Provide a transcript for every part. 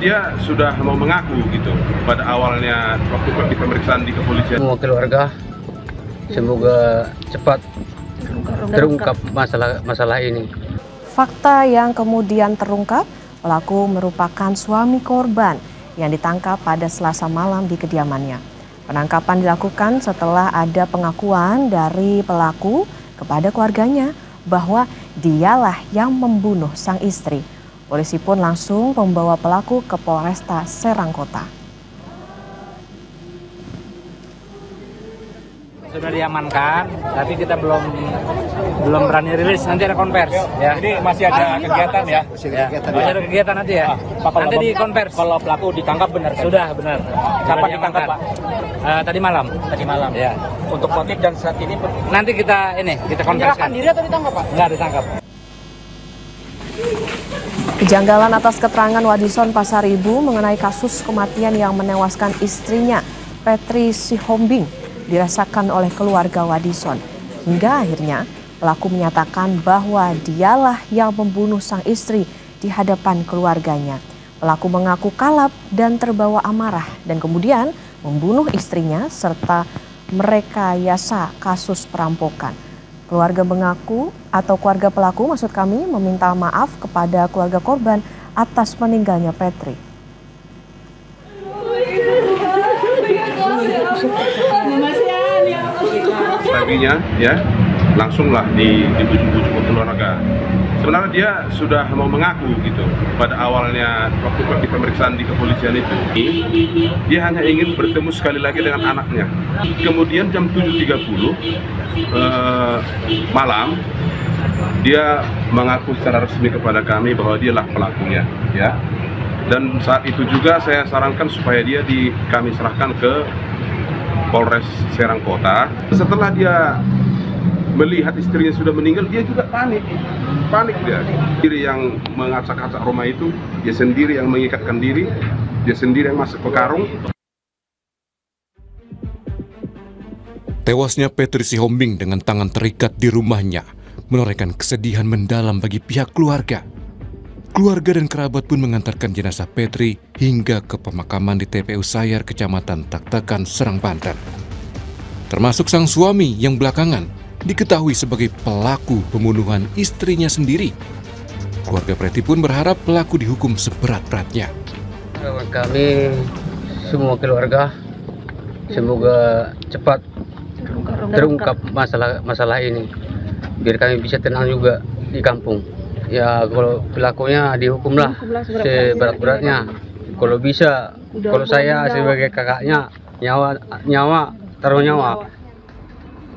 dia sudah mau mengaku gitu pada awalnya waktu pemeriksaan di kepolisian. Semua keluarga semoga cepat terungkap masalah ini. Fakta yang kemudian terungkap, pelaku merupakan suami korban yang ditangkap pada Selasa malam di kediamannya. Penangkapan dilakukan setelah ada pengakuan dari pelaku kepada keluarganya bahwa dialah yang membunuh sang istri. Polisi pun langsung membawa pelaku ke Polresta Serang Kota. Sudah diamankan, tapi kita belum berani rilis. Nanti ada konvers. Ya. Jadi masih ada kegiatan ya? Masih ada kegiatan nanti ya. Nanti di konvers. Kalau pelaku ditangkap benar kan? Sudah benar. Kapan ditangkap Pak? Tadi malam. Tadi malam. Ya. Untuk motif dan saat ini nanti kita konverskan. menyerahkan diri atau ditangkap Pak? Enggak ditangkap. Kejanggalan atas keterangan Wadison Pasaribu mengenai kasus kematian yang menewaskan istrinya, Petri Sihombing, dirasakan oleh keluarga Wadison. Hingga akhirnya pelaku menyatakan bahwa dialah yang membunuh sang istri di hadapan keluarganya. Pelaku mengaku kalap dan terbawa amarah dan kemudian membunuh istrinya serta merekayasa kasus perampokan. Keluarga pelaku maksud kami meminta maaf kepada keluarga korban atas meninggalnya Petri. Paginya ya langsunglah dibujuk-bujuk ke keluarga. Sebenarnya dia sudah mau mengaku gitu pada awalnya waktu pemeriksaan di kepolisian itu. Dia hanya ingin bertemu sekali lagi dengan anaknya. Kemudian jam 7.30 malam dia mengaku secara resmi kepada kami bahwa dialah pelakunya ya. Dan saat itu juga saya sarankan supaya kami serahkan ke Polres Serang Kota. Setelah dia melihat istrinya sudah meninggal, dia juga panik dia. Sendiri yang mengacak-acak rumah itu, dia sendiri yang mengikatkan diri, dia sendiri yang masuk ke karung. Tewasnya Petri Sihombing dengan tangan terikat di rumahnya menorehkan kesedihan mendalam bagi pihak keluarga. Keluarga dan kerabat pun mengantarkan jenazah Petri hingga ke pemakaman di TPU Sayar, Kecamatan Taktakan, Serang, Banten. Termasuk sang suami yang belakangan diketahui sebagai pelaku pembunuhan istrinya sendiri. Keluarga Petri pun berharap pelaku dihukum seberat-beratnya. Kami semua keluarga semoga cepat terungkap masalah ini, biar kami bisa tenang juga di kampung. Ya kalau pelakunya dihukumlah seberat-beratnya. Kalau bisa, kalau saya sebagai kakaknya taruh nyawa.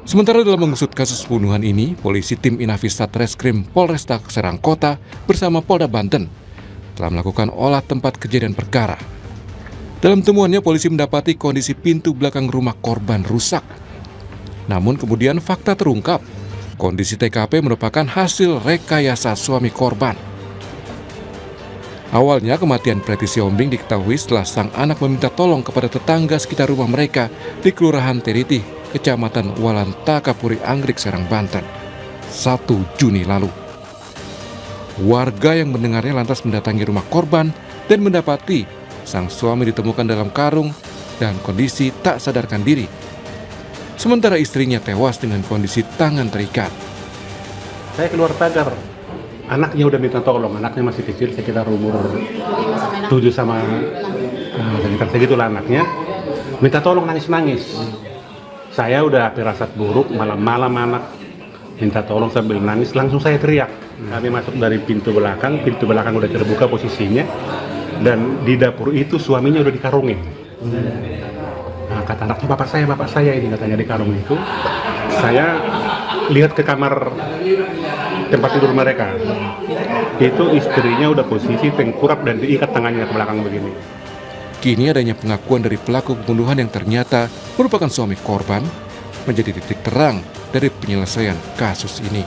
Sementara dalam mengusut kasus pembunuhan ini, polisi tim Inafis Satreskrim Polresta Serang Kota bersama Polda Banten telah melakukan olah tempat kejadian perkara. Dalam temuannya, polisi mendapati kondisi pintu belakang rumah korban rusak. Namun kemudian fakta terungkap, kondisi TKP merupakan hasil rekayasa suami korban. Awalnya kematian Petri Sihombing diketahui setelah sang anak meminta tolong kepada tetangga sekitar rumah mereka di Kelurahan Teritih, Kecamatan Walanta, Kapuri Anggrek, Serang, Banten, 1 Juni lalu. Warga yang mendengarnya lantas mendatangi rumah korban dan mendapati sang suami ditemukan dalam karung dan kondisi tak sadarkan diri. Sementara istrinya tewas dengan kondisi tangan terikat. Saya keluar pagar, anaknya udah minta tolong, anaknya masih kecil, sekitar umur 7 sama sekitar segitulah anaknya, minta tolong, nangis-nangis. Saya udah firasat buruk, malam-malam anak minta tolong sambil nangis, langsung saya teriak. Kami masuk dari pintu belakang udah terbuka posisinya, dan di dapur itu suaminya udah dikarungin. Nah, kata anaknya, bapak saya ini, katanya di karung itu. Saya lihat ke kamar tempat tidur mereka. Itu istrinya udah posisi tengkurap dan diikat tangannya ke belakang begini. Kini adanya pengakuan dari pelaku pembunuhan yang ternyata merupakan suami korban menjadi titik terang dari penyelesaian kasus ini.